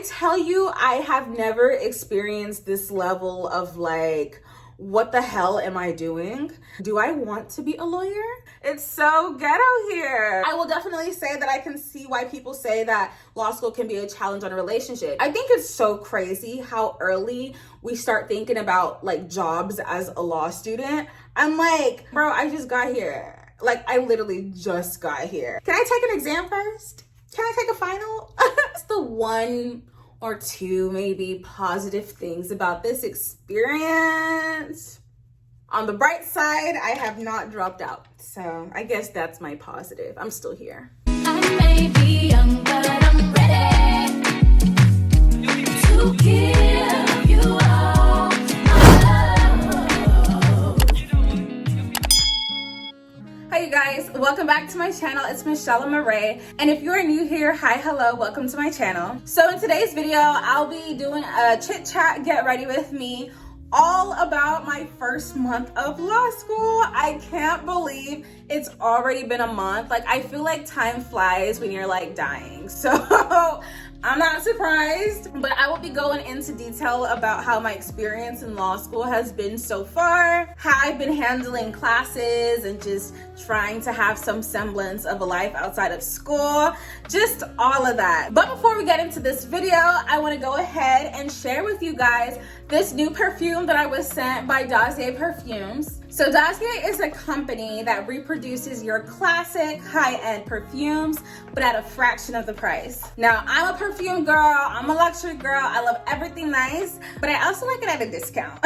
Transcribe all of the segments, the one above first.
tell you, I have never experienced this level of like, what the hell am I doing? Do I want to be a lawyer? It's so ghetto here. I will definitely say that I can see why people say that law school can be a challenge on a relationship. I think it's so crazy how early we start thinking about like jobs as a law student. I'm like, bro, I just got here. Like, I literally just got here. Can I take an exam first? Can I take a final? It's the one or two maybe positive things about this experience. On the bright side, I have not dropped out. So I guess that's my positive. I'm still here. I may be young, but I'm ready to give you all my love. Hi you guys, welcome back to my channel. It's Michelle Murray, and if you are new here, hi, hello, welcome to my channel. So in today's video, I'll be doing a chit chat, get ready with me, all about my first month of law school. I can't believe it's already been a month. Like, I feel like time flies when you're like dying. So I'm not surprised, but I will be going into detail about how my experience in law school has been so far, how I've been handling classes and just trying to have some semblance of a life outside of school, just all of that. But before we get into this video, I want to go ahead and share with you guys this new perfume that I was sent by Dossier Perfumes. So Dossier is a company that reproduces your classic high-end perfumes, but at a fraction of the price. Now, I'm a perfume girl, I'm a luxury girl, I love everything nice, but I also like it at a discount.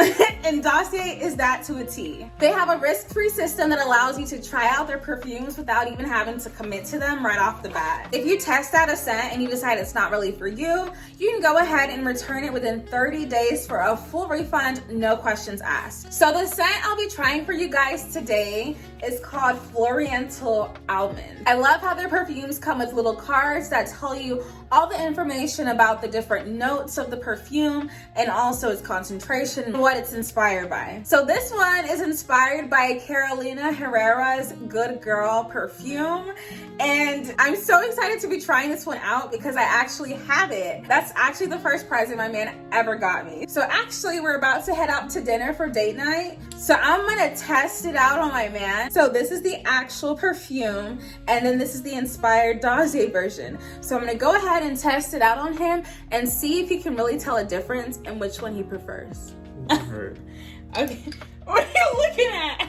And Dossier is that to a T. They have a risk-free system that allows you to try out their perfumes without even having to commit to them right off the bat. If you test out a scent and you decide it's not really for you, you can go ahead and return it within 30 days for a full refund, no questions asked. So the scent I'll be trying for you guys today is called Floriental Almond. I love how their perfumes come with little cards that tell you all the information about the different notes of the perfume and also its concentration and what it's inspired by. So this one is inspired by Carolina Herrera's Good Girl perfume, and I'm so excited to be trying this one out because I actually have it. That's actually the first present my man ever got me. So actually we're about to head out to dinner for date night, so I'm gonna test it out on my man. So this is the actual perfume, and then this is the inspired Dossier version. So I'm gonna go ahead and test it out on him and see if he can really tell a difference and which one he prefers. Okay, what are you looking at?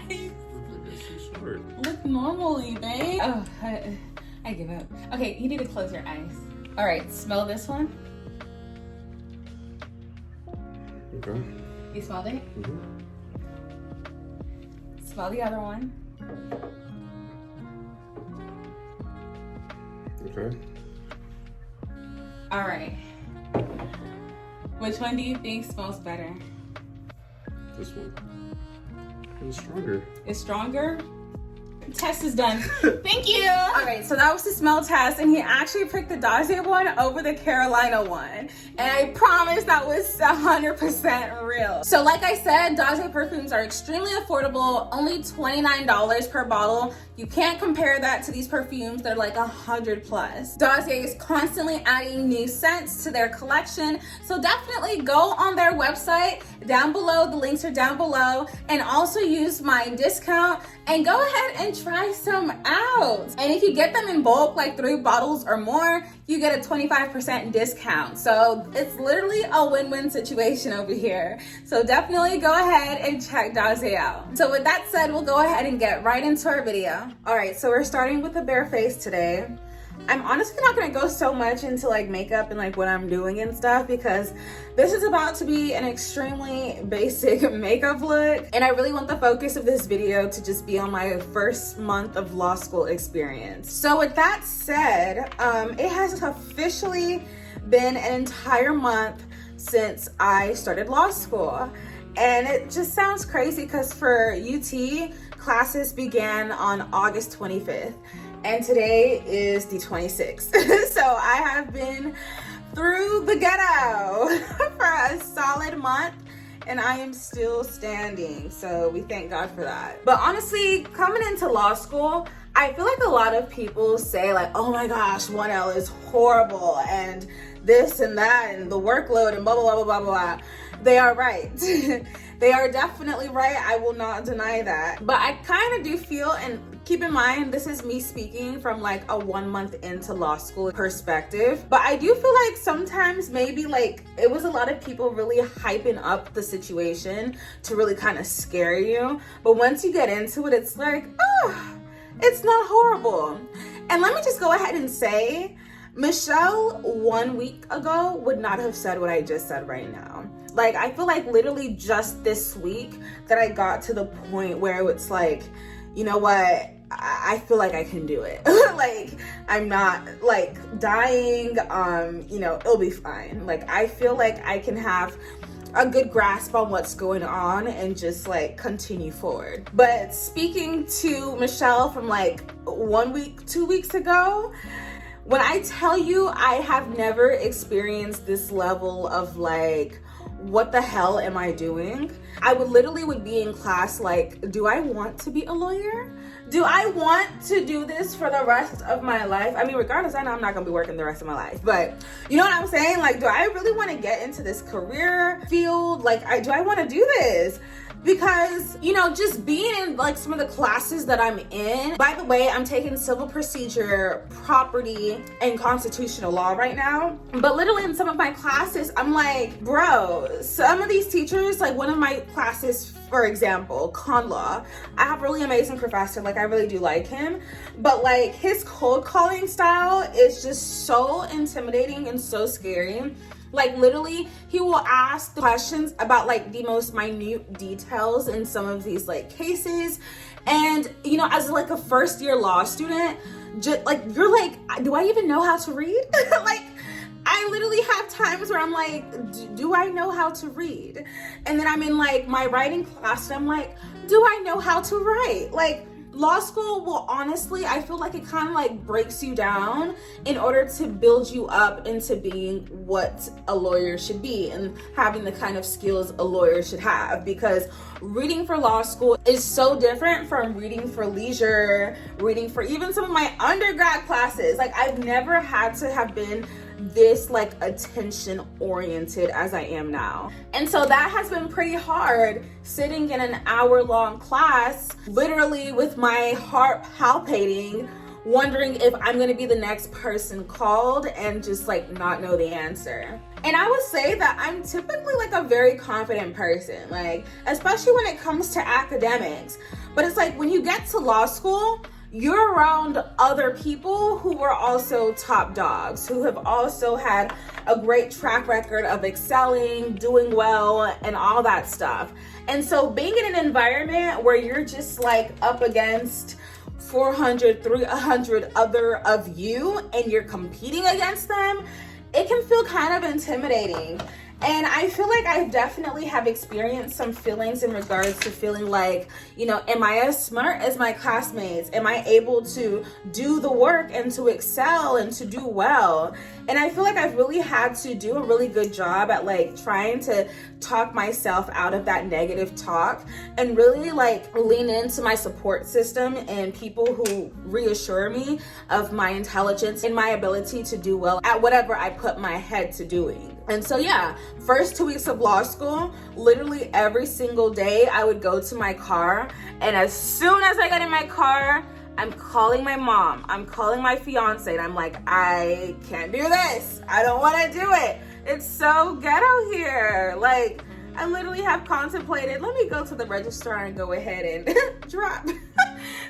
Look normally, babe. Oh, I give up. Okay, you need to close your eyes. All right, smell this one. Okay. You smelled it? Mm-hmm. Smell the other one. Okay. All right. Which one do you think smells better? This one. It's stronger. It's stronger? Test is done. Thank you. All right, so that was the smell test, and he actually picked the Dossier one over the Carolina one. And I promise that was 100% real. So like I said, Dossier perfumes are extremely affordable, only $29 per bottle. You can't compare that to these perfumes that are like 100 plus. Dossier is constantly adding new scents to their collection, so definitely go on their website down below. The links are down below, and also use my discount and go ahead and try some out. And if you get them in bulk, like 3 bottles or more, you get a 25% discount. So it's literally a win-win situation over here. So definitely go ahead and check Dossier out. So with that said, we'll go ahead and get right into our video. All right, so we're starting with the bare face today. I'm honestly not gonna go so much into like makeup and like what I'm doing and stuff because this is about to be an extremely basic makeup look, and I really want the focus of this video to just be on my first month of law school experience. So with that said, it has officially been an entire month since I started law school, and it just sounds crazy because for UT, classes began on August 25th. And today is the 26th. So I have been through the ghetto for a solid month, and I am still standing. So we thank God for that. But honestly, coming into law school, I feel like a lot of people say like, oh my gosh, 1L is horrible and this and that and the workload and blah, blah, blah, blah, blah, blah. They are right. They are definitely right. I will not deny that. But I kind of do feel, and keep in mind, this is me speaking from like a 1 month into law school perspective. But I do feel like sometimes maybe like it was a lot of people really hyping up the situation to really kind of scare you. But once you get into it, it's like, oh, it's not horrible. And let me just go ahead and say, Michelle 1 week ago would not have said what I just said right now. Like, I feel like literally just this week that I got to the point where it's like, you know what? I feel like I can do it. Like, I'm not like dying. You know, it'll be fine. Like, I feel like I can have a good grasp on what's going on and just like continue forward. But speaking to Michelle from like 1 week, 2 weeks ago, when I tell you I have never experienced this level of like, what the hell am I doing? I would be in class like, do I want to be a lawyer? Do I want to do this for the rest of my life? I mean, regardless, I know I'm not gonna be working the rest of my life, but you know what I'm saying? Like, do I really want to get into this career field? Like, do I want to do this? Because, you know, just being in like some of the classes that I'm in, by the way, I'm taking civil procedure, property, and constitutional law right now. But literally in some of my classes, I'm like, bro, some of these teachers, like one of my classes, for example, con law, I have a really amazing professor, like I really do like him, but like his cold calling style is just so intimidating and so scary. Like literally, he will ask the questions about like the most minute details in some of these like cases. And you know, as like a first year law student, just like you're like, do I even know how to read? Like, I literally have times where I'm like, do I know how to read? And then I'm in like my writing class and I'm like, do I know how to write? Like, law school will honestly, I feel like it kind of like breaks you down in order to build you up into being what a lawyer should be and having the kind of skills a lawyer should have, because reading for law school is so different from reading for leisure, reading for even some of my undergrad classes. Like, I've never had to have been this like attention oriented as I am now. And so that has been pretty hard, sitting in an hour-long class, literally with my heart palpitating, wondering if I'm gonna be the next person called and just like not know the answer. And I would say that I'm typically like a very confident person, like especially when it comes to academics. But it's like when you get to law school, you're around other people who are also top dogs, who have also had a great track record of excelling, doing well, and all that stuff. And so being in an environment where you're just like up against 400, 300 other of you and you're competing against them, it can feel kind of intimidating. And I feel like I definitely have experienced some feelings in regards to feeling like, you know, am I as smart as my classmates? Am I able to do the work and to excel and to do well? And I feel like I've really had to do a really good job at like trying to talk myself out of that negative talk and really like lean into my support system and people who reassure me of my intelligence and my ability to do well at whatever I put my head to doing. And so yeah, first 2 weeks of law school, literally every single day I would go to my car, and as soon as I got in my car, I'm calling my mom, I'm calling my fiance, and I'm like, I can't do this. I don't want to do it. It's so ghetto here. Like, I literally have contemplated, let me go to the registrar and go ahead and drop.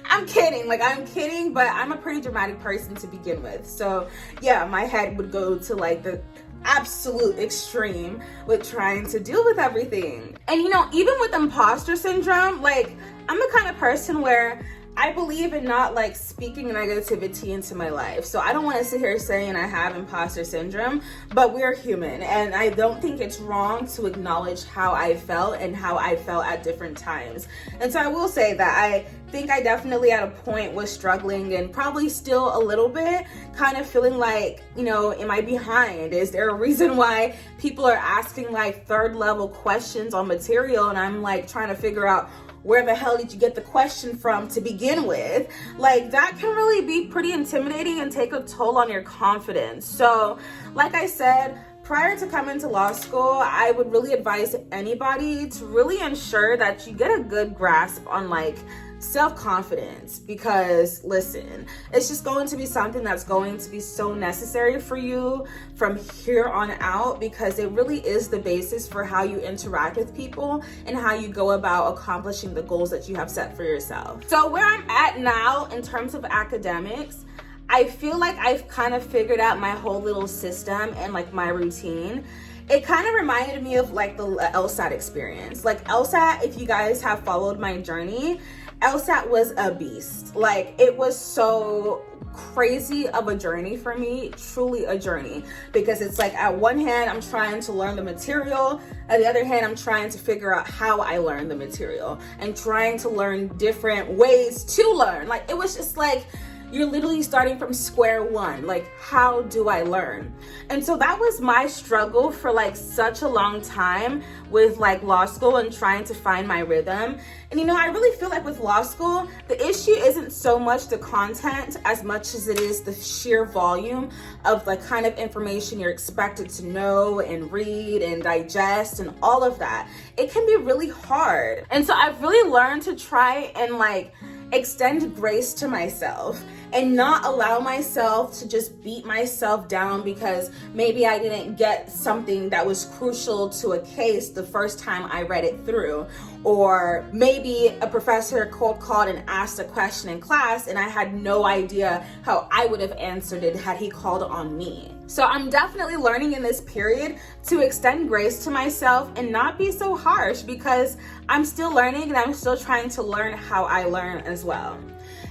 I'm kidding, but I'm a pretty dramatic person to begin with. So yeah, my head would go to like the absolute extreme with trying to deal with everything. And you know, even with imposter syndrome, like I'm the kind of person where I believe in not like speaking negativity into my life. So I don't want to sit here saying I have imposter syndrome, but we're human. And I don't think it's wrong to acknowledge how I felt and how I felt at different times. And so I will say that I think I definitely at a point was struggling and probably still a little bit kind of feeling like, you know, am I behind? Is there a reason why people are asking like third level questions on material and I'm like trying to figure out where the hell did you get the question from to begin with? Like, that can really be pretty intimidating and take a toll on your confidence. So, like I said, prior to coming to law school, I would really advise anybody to really ensure that you get a good grasp on like self-confidence, because listen, it's just going to be something that's going to be so necessary for you from here on out, because it really is the basis for how you interact with people and how you go about accomplishing the goals that you have set for yourself. So where I'm at now in terms of academics, I feel like I've kind of figured out my whole little system and like my routine. It kind of reminded me of like the LSAT experience. Like LSAT, if you guys have followed my journey, LSAT was a beast. Like, it was so crazy of a journey for me, truly a journey, because it's like at one hand I'm trying to learn the material, at the other hand I'm trying to figure out how I learn the material and trying to learn different ways to learn. Like, it was just like you're literally starting from square one. Like, how do I learn? And so that was my struggle for like such a long time with like law school and trying to find my rhythm. And you know, I really feel like with law school, the issue isn't so much the content as much as it is the sheer volume of the kind of information you're expected to know and read and digest and all of that. It can be really hard. And so I've really learned to try and like extend grace to myself and not allow myself to just beat myself down because maybe I didn't get something that was crucial to a case the first time I read it through, or maybe a professor cold called and asked a question in class and I had no idea how I would have answered it had he called on me. So I'm definitely learning in this period to extend grace to myself and not be so harsh, because I'm still learning and I'm still trying to learn how I learn as well.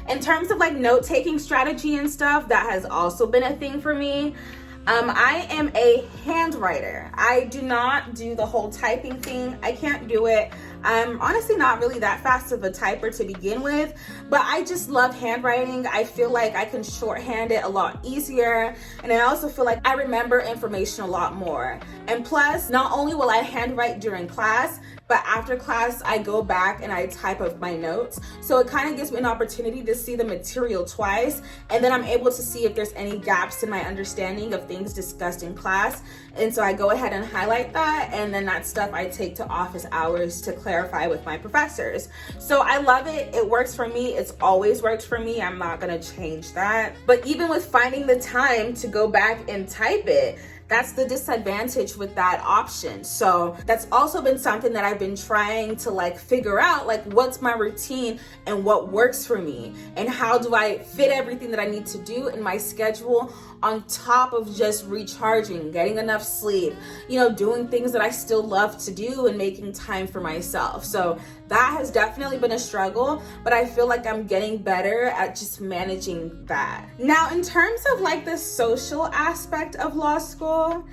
In terms of like note-taking strategy and stuff, that has also been a thing for me. I am a handwriter. I do not do the whole typing thing. I can't do it. I'm honestly not really that fast of a typer to begin with, but I just love handwriting. I feel like I can shorthand it a lot easier, and I also feel like I remember information a lot more. And plus, not only will I handwrite during class, but after class, I go back and I type up my notes. So it kind of gives me an opportunity to see the material twice, and then I'm able to see if there's any gaps in my understanding of things discussed in class. And so I go ahead and highlight that, and then that stuff I take to office hours to clarify with my professors. So I love it. It works for me. It's always worked for me. I'm not gonna change that. But even with finding the time to go back and type it, that's the disadvantage with that option. So that's also been something that I've been trying to like figure out, like what's my routine and what works for me, and how do I fit everything that I need to do in my schedule on top of just recharging, getting enough sleep, you know, doing things that I still love to do and making time for myself. So that has definitely been a struggle, but I feel like I'm getting better at just managing that. Now, in terms of like the social aspect of law school,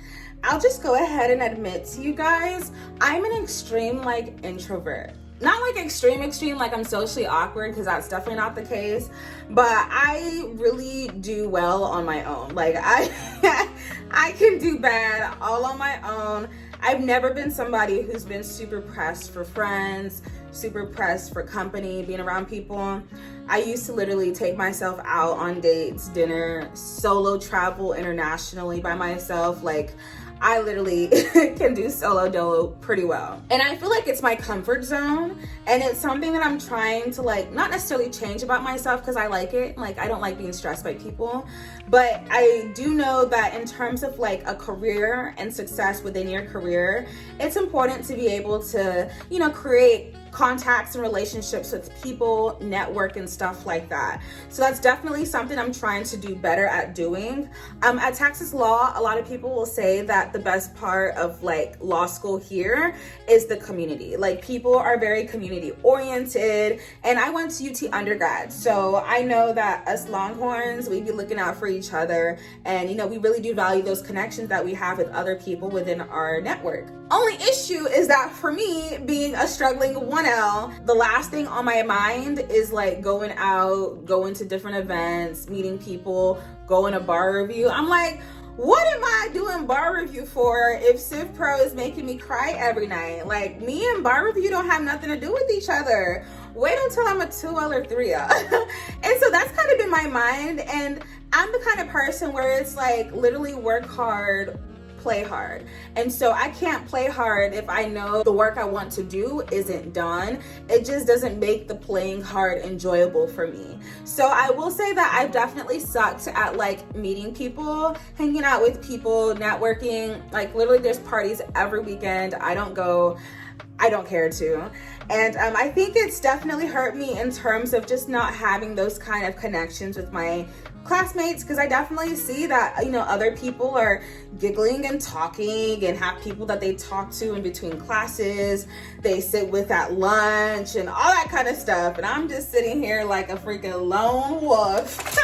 I'll just go ahead and admit to you guys, I'm an extreme like introvert. Not like extreme like I'm socially awkward, because that's definitely not the case, but I really do well on my own. Like I can do bad all on my own. I've never been somebody who's been super pressed for friends, super pressed for company, being around people. I used to literally take myself out on dates, dinner, solo travel internationally by myself. Like, I literally can do solo dolo pretty well. And I feel like it's my comfort zone, and it's something that I'm trying to like, not necessarily change about myself, because I like it. Like, I don't like being stressed by people, but I do know that in terms of like a career and success within your career, it's important to be able to, you know, create contacts and relationships with people, network and stuff like that. So that's definitely something I'm trying to do better at doing. At Texas Law, a lot of people will say that the best part of like law school here is the community. Like, people are very community oriented, and I went to UT undergrad, so I know that us Longhorns, we be looking out for each other, and you know, we really do value those connections that we have with other people within our network. Only issue is that for me, being a struggling 1L, the last thing on my mind is like going out, going to different events, meeting people, going to bar review. I'm like, what am I doing bar review for if Civ Pro is making me cry every night? Like, me and bar review don't have nothing to do with each other. Wait until I'm a 2L or 3L. And so that's kind of been my mind. And I'm the kind of person where it's like literally work hard, play hard. And so I can't play hard if I know the work I want to do isn't done. It just doesn't make the playing hard enjoyable for me. So I will say that I've definitely sucked at like meeting people, hanging out with people, networking. Like literally there's parties every weekend. I don't go. I don't care to. And I think it's definitely hurt me in terms of just not having those kind of connections with my classmates, because I definitely see that, you know, other people are giggling and talking and have people that they talk to in between classes, they sit with at lunch and all that kind of stuff. And I'm just sitting here like a freaking lone wolf.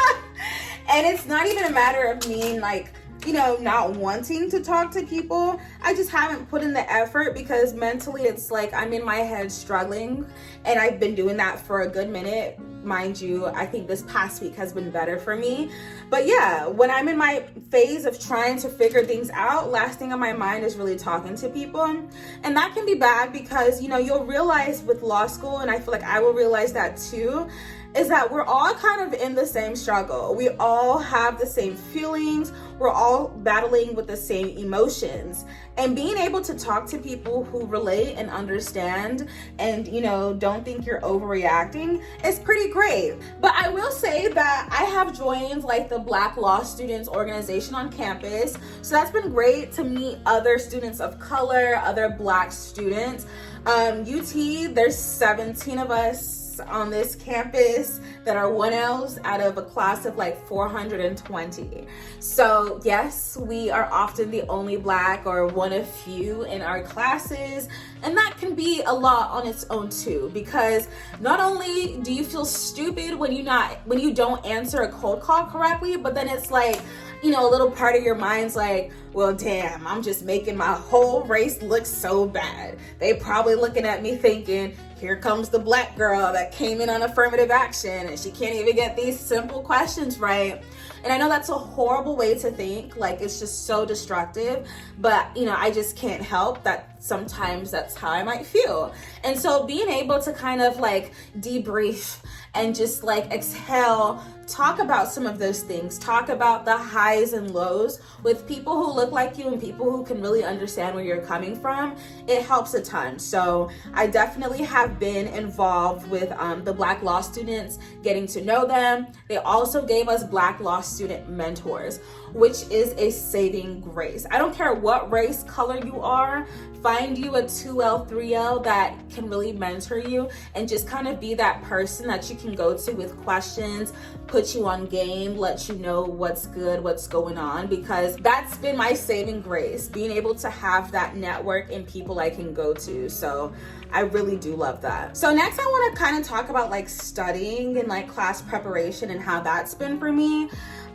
And it's not even a matter of me like, you know, not wanting to talk to people. I just haven't put in the effort because mentally it's like I'm in my head struggling, and I've been doing that for a good minute. Mind you, I think this past week has been better for me. But yeah, when I'm in my phase of trying to figure things out, last thing on my mind is really talking to people. And that can be bad because, you know, you'll realize with law school, and I feel like I will realize that too, is that we're all kind of in the same struggle. We all have the same feelings. We're all battling with the same emotions. And being able to talk to people who relate and understand and, you know, don't think you're overreacting is pretty great. But I will say that I have joined like the Black Law Students organization on campus. So that's been great to meet other students of color, other Black students. UT, there's 17 of us on this campus that are 1Ls out of a class of like 420. So yes, we are often the only Black or one of few in our classes, and that can be a lot on its own too, because not only do you feel stupid when you don't answer a cold call correctly, but then it's like, you know, a little part of your mind's like, well, damn, I'm just making my whole race look so bad. They probably looking at me thinking, here comes the Black girl that came in on affirmative action and she can't even get these simple questions right. And I know that's a horrible way to think, like it's just so destructive, but you know, I just can't help that sometimes that's how I might feel. And so being able to kind of like debrief and just like exhale, talk about some of those things, talk about the highs and lows with people who look like you and people who can really understand where you're coming from, it helps a ton. So I definitely have been involved with the Black Law students, getting to know them. They also gave us Black Law student mentors, which is a saving grace. I don't care what race, color you are, find you a 2L, 3L that can really mentor you and just kind of be that person that you can go to with questions, put you on game, let you know what's good, what's going on, because that's been my saving grace, being able to have that network and people I can go to. So I really do love that. So next I want to kind of talk about like studying and like class preparation and how that's been for me.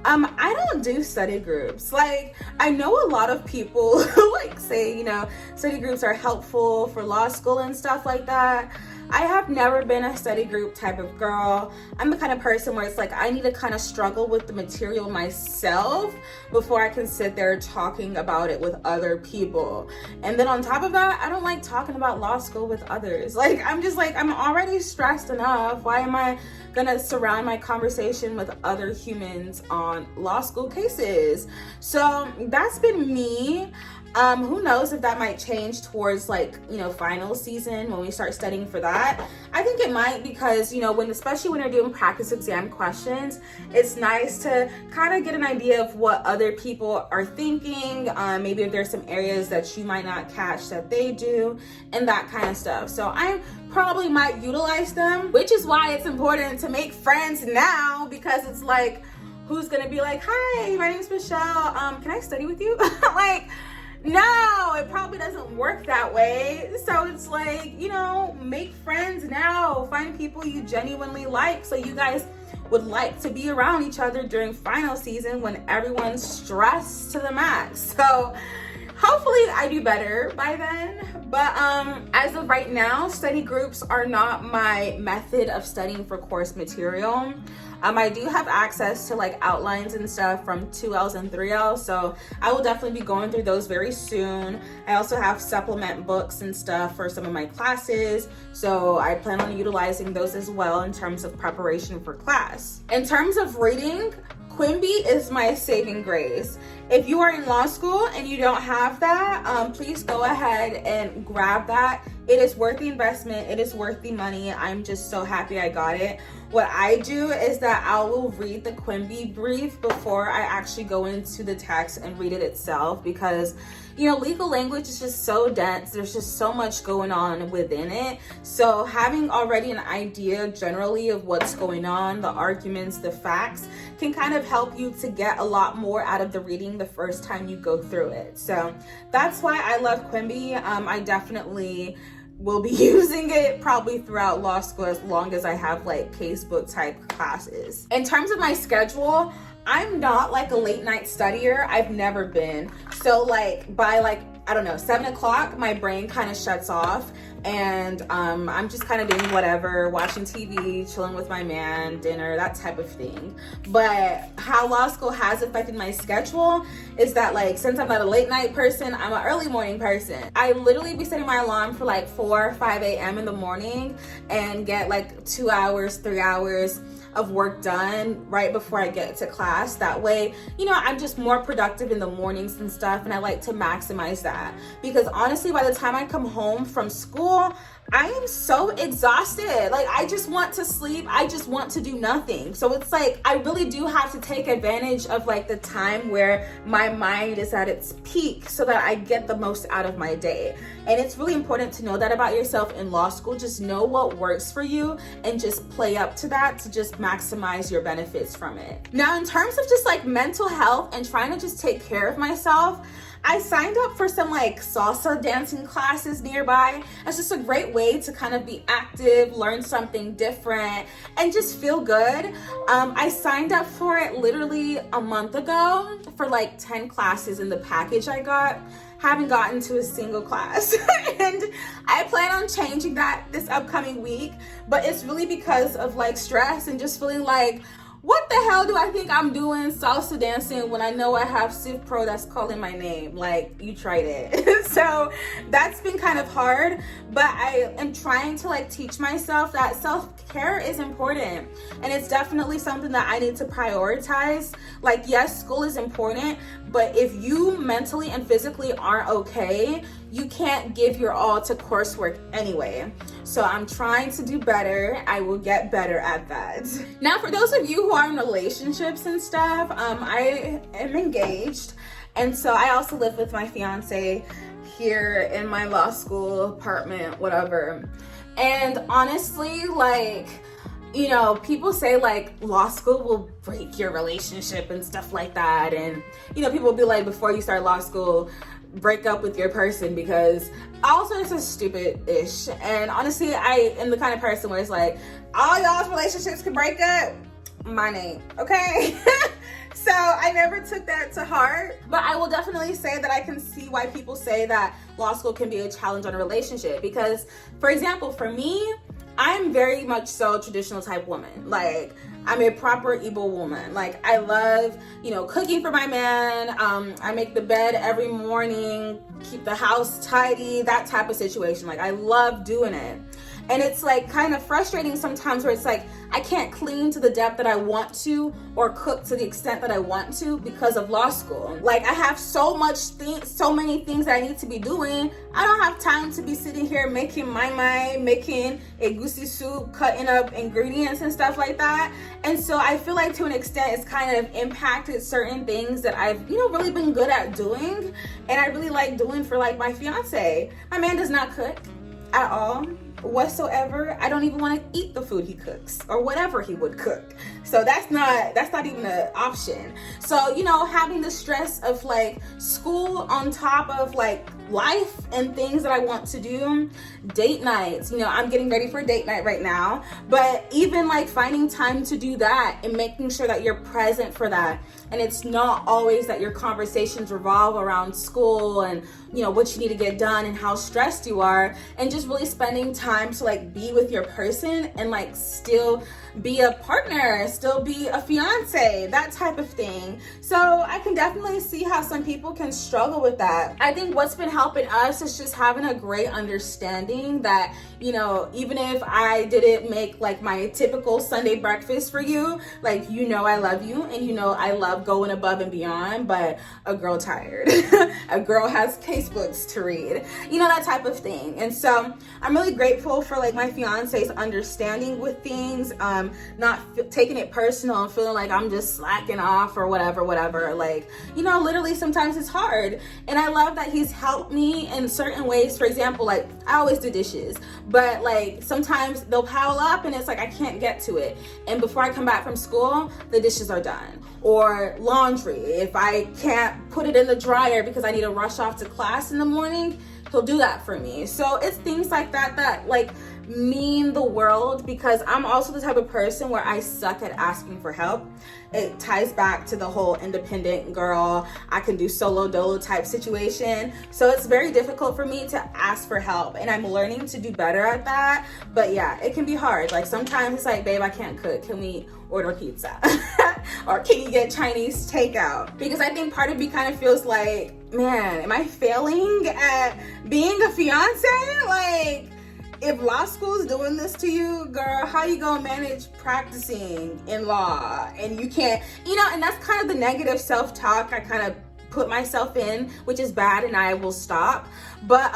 I don't do study groups. Like, I know a lot of people like say, you know, study groups are helpful for law school and stuff like that. I have never been a study group type of girl. I'm the kind of person where it's like I need to kind of struggle with the material myself before I can sit there talking about it with other people. And then on top of that, I don't like talking about law school with others. Like, I'm just like, I'm already stressed enough. Why am I gonna surround my conversation with other humans on law school cases? So that's been me. Who knows if that might change towards like, you know, final season when we start studying for that. I think it might, because, you know, especially when you're doing practice exam questions, it's nice to kind of get an idea of what other people are thinking. Maybe if there's some areas that you might not catch that they do and that kind of stuff. So I probably might utilize them, which is why it's important to make friends now, because it's like, who's gonna be like, hi, my name's Michelle, can I study with you? Like, no, it probably doesn't work that way. So it's like, you know, make friends now, find people you genuinely like, so you guys would like to be around each other during final season when everyone's stressed to the max. So hopefully I do better by then. But as of right now, study groups are not my method of studying for course material. I do have access to like outlines and stuff from 2Ls and 3Ls, so I will definitely be going through those very soon. I also have supplement books and stuff for some of my classes, so I plan on utilizing those as well in terms of preparation for class. In terms of reading, Quimby is my saving grace. If you are in law school and you don't have that, please go ahead and grab that. It is worth the investment. It is worth the money. I'm just so happy I got it. What I do is that I will read the Quimby brief before I actually go into the text and read it itself, because you know, legal language is just so dense. There's just so much going on within it. So having already an idea generally of what's going on, the arguments, the facts, can kind of help you to get a lot more out of the reading the first time you go through it. So that's why I love Quimby. I definitely will be using it probably throughout law school as long as I have like casebook type classes. In terms of my schedule, I'm not like a late night studier. I've never been. So like by like, I don't know, 7 o'clock, my brain kind of shuts off and I'm just kind of doing whatever, watching TV, chilling with my man, dinner, that type of thing. But how law school has affected my schedule is that like, since I'm not a late night person, I'm an early morning person. I literally be setting my alarm for like 4 or 5 a.m. in the morning and get like 2 hours, 3 hours of work done right before I get to class. That way, you know, I'm just more productive in the mornings and stuff, and I like to maximize that, because honestly, by the time I come home from school, I am so exhausted. Like, I just want to sleep. I just want to do nothing. So it's like, I really do have to take advantage of like the time where my mind is at its peak so that I get the most out of my day. And it's really important to know that about yourself in law school. Just know what works for you and just play up to that to just maximize your benefits from it. Now, in terms of just like mental health and trying to just take care of myself, I signed up for some like salsa dancing classes nearby. It's just a great way to kind of be active, learn something different, and just feel good. I signed up for it literally a month ago for like 10 classes in the package I got. Haven't gotten to a single class and I plan on changing that this upcoming week, but it's really because of like stress and just feeling like, what the hell do I think I'm doing salsa dancing when I know I have Civ Pro that's calling my name? Like, you tried it. So that's been kind of hard, but I am trying to like teach myself that self-care is important, and it's definitely something that I need to prioritize. Like, yes, school is important, but if you mentally and physically aren't okay, you can't give your all to coursework anyway. So I'm trying to do better. I will get better at that. Now, for those of you who are in relationships and stuff, I am engaged. And so I also live with my fiance here in my law school apartment, whatever. And honestly, like, you know, people say like law school will break your relationship and stuff like that. And, you know, people will be like, before you start law school, break up with your person, because also it's just stupid-ish. And honestly, I am the kind of person where it's like, all y'all's relationships can break up, my name, okay? So I never took that to heart, but I will definitely say that I can see why people say that law school can be a challenge on a relationship, because, for example, for me, I'm very much so a traditional type woman. Like, I'm a proper Igbo woman. Like, I love, you know, cooking for my man. I make the bed every morning, keep the house tidy, that type of situation. Like, I love doing it. And it's like kind of frustrating sometimes where it's like, I can't clean to the depth that I want to or cook to the extent that I want to because of law school. Like, I have so many things that I need to be doing. I don't have time to be sitting here making making egusi soup, cutting up ingredients and stuff like that. And so I feel like to an extent it's kind of impacted certain things that I've, you know, really been good at doing. And I really like doing for like my fiance. My man does not cook at all whatsoever. I don't even want to eat the food he cooks or whatever he would cook. So that's not even an option. So, you know, having the stress of like school on top of like life and things that I want to do. Date nights, you know, I'm getting ready for a date night right now, but even like finding time to do that and making sure that you're present for that. And it's not always that your conversations revolve around school and, you know, what you need to get done and how stressed you are, and just really spending time to like be with your person and like still be a partner, still be a fiance, that type of thing. So I can definitely see how some people can struggle with that. I think what's been helping us is just having a great understanding that, you know, even if I didn't make like my typical Sunday breakfast for you, like, you know, I love you and you know I love going above and beyond, but a girl tired. A girl has casebooks to read, you know, that type of thing. And so I'm really grateful for like my fiance's understanding with things, not taking it personal and feeling like I'm just slacking off or whatever. Like, you know, literally sometimes it's hard. And I love that he's helped me in certain ways. For example, like I always do dishes, but like sometimes they'll pile up and it's like I can't get to it. And before I come back from school, the dishes are done. Or laundry, if I can't put it in the dryer because I need to rush off to class in the morning, he'll do that for me. So it's things like that that like mean the world, because I'm also the type of person where I suck at asking for help. It ties back to the whole independent girl, I can do solo dolo type situation. So it's very difficult for me to ask for help, and I'm learning to do better at that. But yeah, it can be hard. Like sometimes it's like, babe, I can't cook, can we order pizza? Or can you get Chinese takeout? Because I think part of me kind of feels like, man, am I failing at being a fiance? Like, if law school is doing this to you, girl, how you gonna manage practicing in law? And you can't, you know, and that's kind of the negative self-talk I kind of put myself in, which is bad, and I will stop. But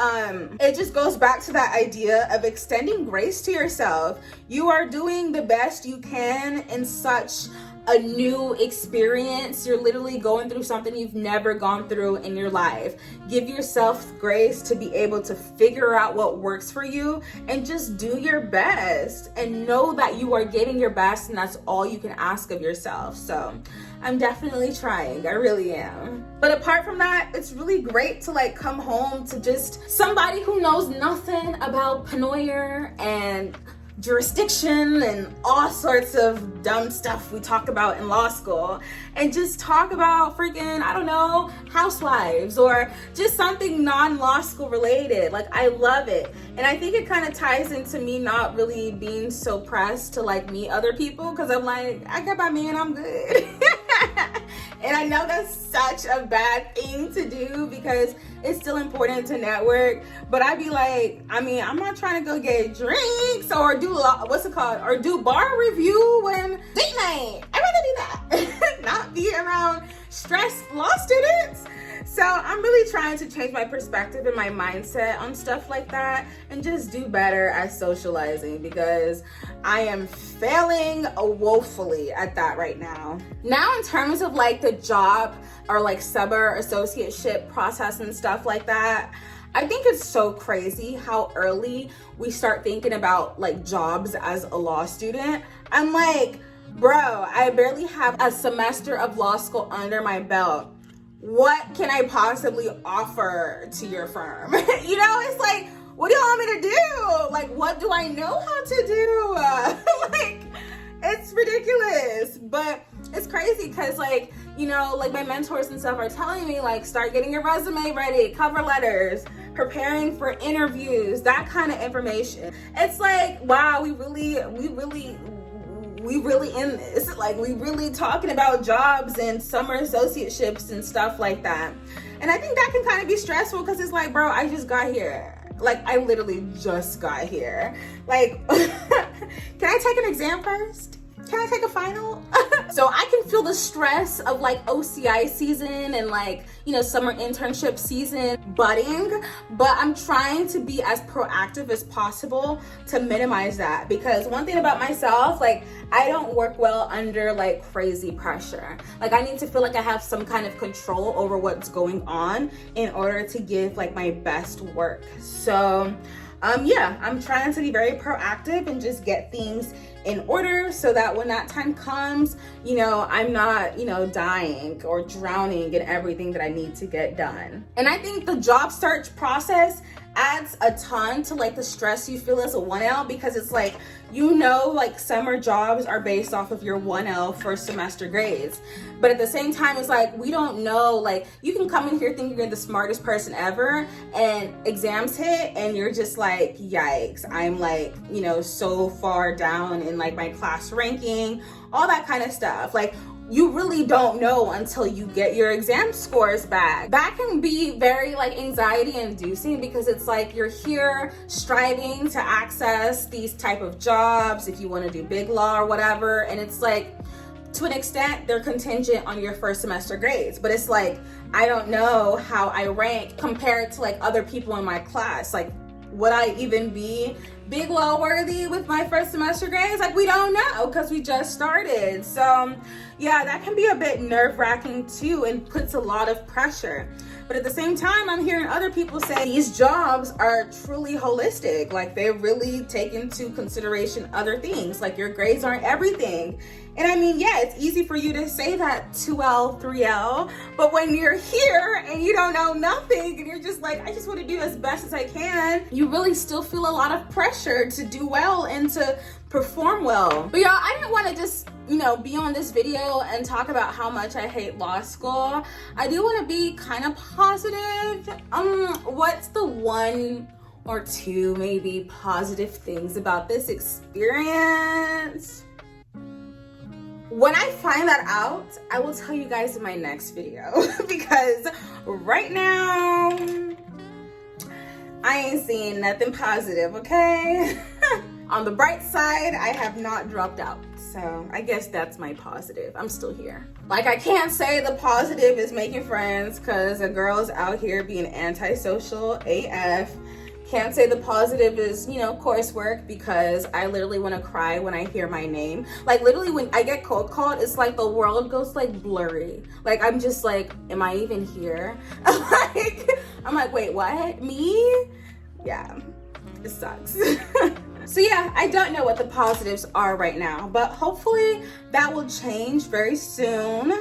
it just goes back to that idea of extending grace to yourself. You are doing the best you can in such a new experience. You're literally going through something you've never gone through in your life. Give yourself grace to be able to figure out what works for you and just do your best, and know that you are giving your best, and that's all you can ask of yourself. So I'm definitely trying, I really am. But apart from that, it's really great to like come home to just somebody who knows nothing about pennoyer and jurisdiction and all sorts of dumb stuff we talk about in law school, and just talk about freaking, I don't know, housewives or just something non-law school related. Like, I love it. And I think it kind of ties into me not really being so pressed to like meet other people, because I'm like, I got my man, I'm good. And I know that's such a bad thing to do because it's still important to network. But I'd be like, I mean, I'm not trying to go get drinks or do, or do bar review when date night. I'd rather do that. Not be around stressed law students. So I'm really trying to change my perspective and my mindset on stuff like that and just do better at socializing, because I am failing woefully at that right now. Now, in terms of like the job or like summer associateship process and stuff like that, I think it's so crazy how early we start thinking about like jobs as a law student. I'm like, bro, I barely have a semester of law school under my belt. What can I possibly offer to your firm? You know, it's like, what do you want me to do? Like, what do I know how to do? Like, it's ridiculous. But it's crazy because, like, you know, like my mentors and stuff are telling me, like, start getting your resume ready, cover letters, preparing for interviews, that kind of information. It's like, wow, we really in this. Like, we really talking about jobs and summer associateships and stuff like that. And I think that can kind of be stressful because it's like, bro, I just got here. Like, I literally just got here. Like, can I take an exam first? Can I take a final? So I can feel the stress of like OCI season and like, you know, summer internship season budding, but I'm trying to be as proactive as possible to minimize that, because one thing about myself, like, I don't work well under like crazy pressure. Like, I need to feel like I have some kind of control over what's going on in order to give like my best work. So yeah, I'm trying to be very proactive and just get things in order so that when that time comes, you know, I'm not, you know, dying or drowning in everything that I need to get done. And I think the job search process adds a ton to like the stress you feel as a 1L, because it's like, you know, like summer jobs are based off of your 1L first semester grades. But at the same time, it's like, we don't know, like you can come in here thinking you're the smartest person ever and exams hit and you're just like, yikes, I'm like, you know, so far down in like my class ranking, all that kind of stuff. Like, you really don't know until you get your exam scores back. That can be very like anxiety inducing, because it's like you're here striving to access these type of jobs if you want to do big law or whatever, and it's like, to an extent, they're contingent on your first semester grades, but it's like, I don't know how I rank compared to like other people in my class. Like, would I even be big law worthy with my first semester grades? Like, we don't know because we just started. So yeah, that can be a bit nerve-wracking too and puts a lot of pressure. But at the same time, I'm hearing other people say these jobs are truly holistic. Like, they really take into consideration other things. Like, your grades aren't everything. And I mean, yeah, it's easy for you to say that 2L, 3L, but when you're here and you don't know nothing and you're just like, I just want to do as best as I can, you really still feel a lot of pressure to do well and to perform well. But y'all, I didn't want to just, you know, be on this video and talk about how much I hate law school. I do want to be kind of positive. What's the one or two maybe positive things about this experience? When I find that out, I will tell you guys in my next video, because right now, I ain't seeing nothing positive, okay? On the bright side, I have not dropped out. So I guess that's my positive. I'm still here. Like, I can't say the positive is making friends, because a girl's out here being antisocial AF. Can't say the positive is, you know, coursework, because I literally want to cry when I hear my name. Like, literally when I get cold called, it's like the world goes like blurry. Like, I'm just like, am I even here? I'm like, wait, what? Me? Yeah, it sucks. So yeah, I don't know what the positives are right now, but hopefully that will change very soon.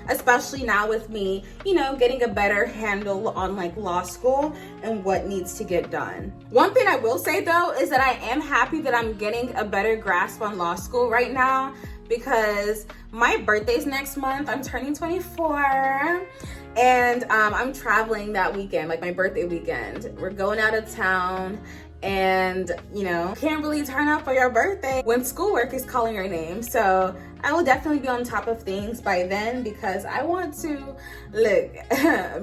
Especially now with me, you know, getting a better handle on like law school and what needs to get done. One thing I will say though is that I am happy that I'm getting a better grasp on law school right now, because my birthday's next month. I'm turning 24 and I'm traveling that weekend, like my birthday weekend. We're going out of town. And, you know, can't really turn up for your birthday when schoolwork is calling your name. So I will definitely be on top of things by then, because I want to look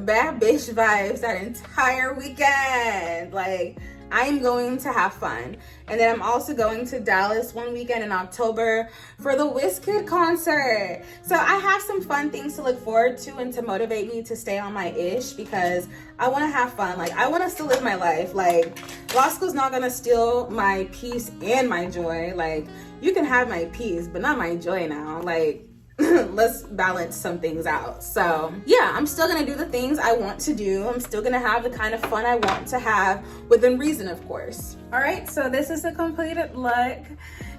bad bitch vibes that entire weekend. Like, I'm going to have fun. And then I'm also going to Dallas one weekend in October for the Wheeew concert. So I have some fun things to look forward to and to motivate me to stay on my ish, because I want to have fun. Like, I want to still live my life. Like, law school's not going to steal my peace and my joy. Like, you can have my peace, but not my joy now. Like, let's balance some things out. So yeah, I'm still gonna do the things I want to do. I'm still gonna have the kind of fun I want to have, within reason, of course. All right, so this is a completed look.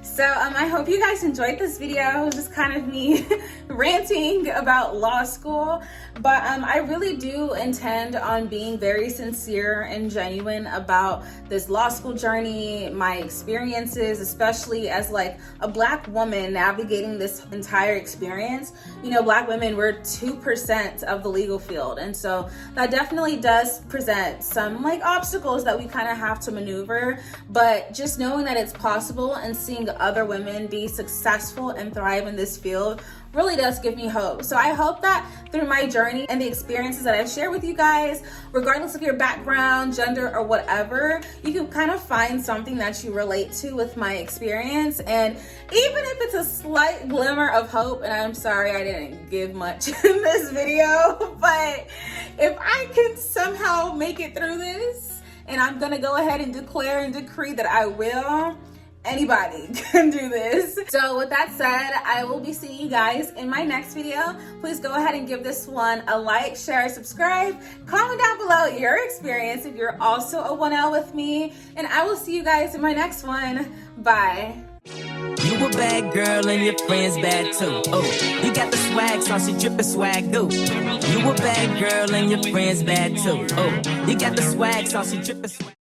So I hope you guys enjoyed this video. It was just kind of me ranting about law school, but I really do intend on being very sincere and genuine about this law school journey, my experiences, especially as like a Black woman navigating this entire experience. You know, Black women, we're 2% of the legal field, and so that definitely does present some like obstacles that we kind of have to maneuver, but just knowing that it's possible and seeing other women be successful and thrive in this field really does give me hope. So I hope that through my journey and the experiences that I've shared with you guys, regardless of your background, gender, or whatever, you can kind of find something that you relate to with my experience. And even if it's a slight glimmer of hope, and I'm sorry I didn't give much in this video, but if I can somehow make it through this, and I'm gonna go ahead and declare and decree that I will, Anybody can do this. So with that said, I will be seeing you guys in my next video. Please go ahead and give this one a like, share, subscribe. Comment down below your experience if you're also a 1L with me. And I will see you guys in my next one. Bye. You a bad girl and your friends bad too. Oh, you got the swag, saucy drippin' swag do. You a bad girl and your friends bad too. Oh, you got the swag, saucy drippin' swag.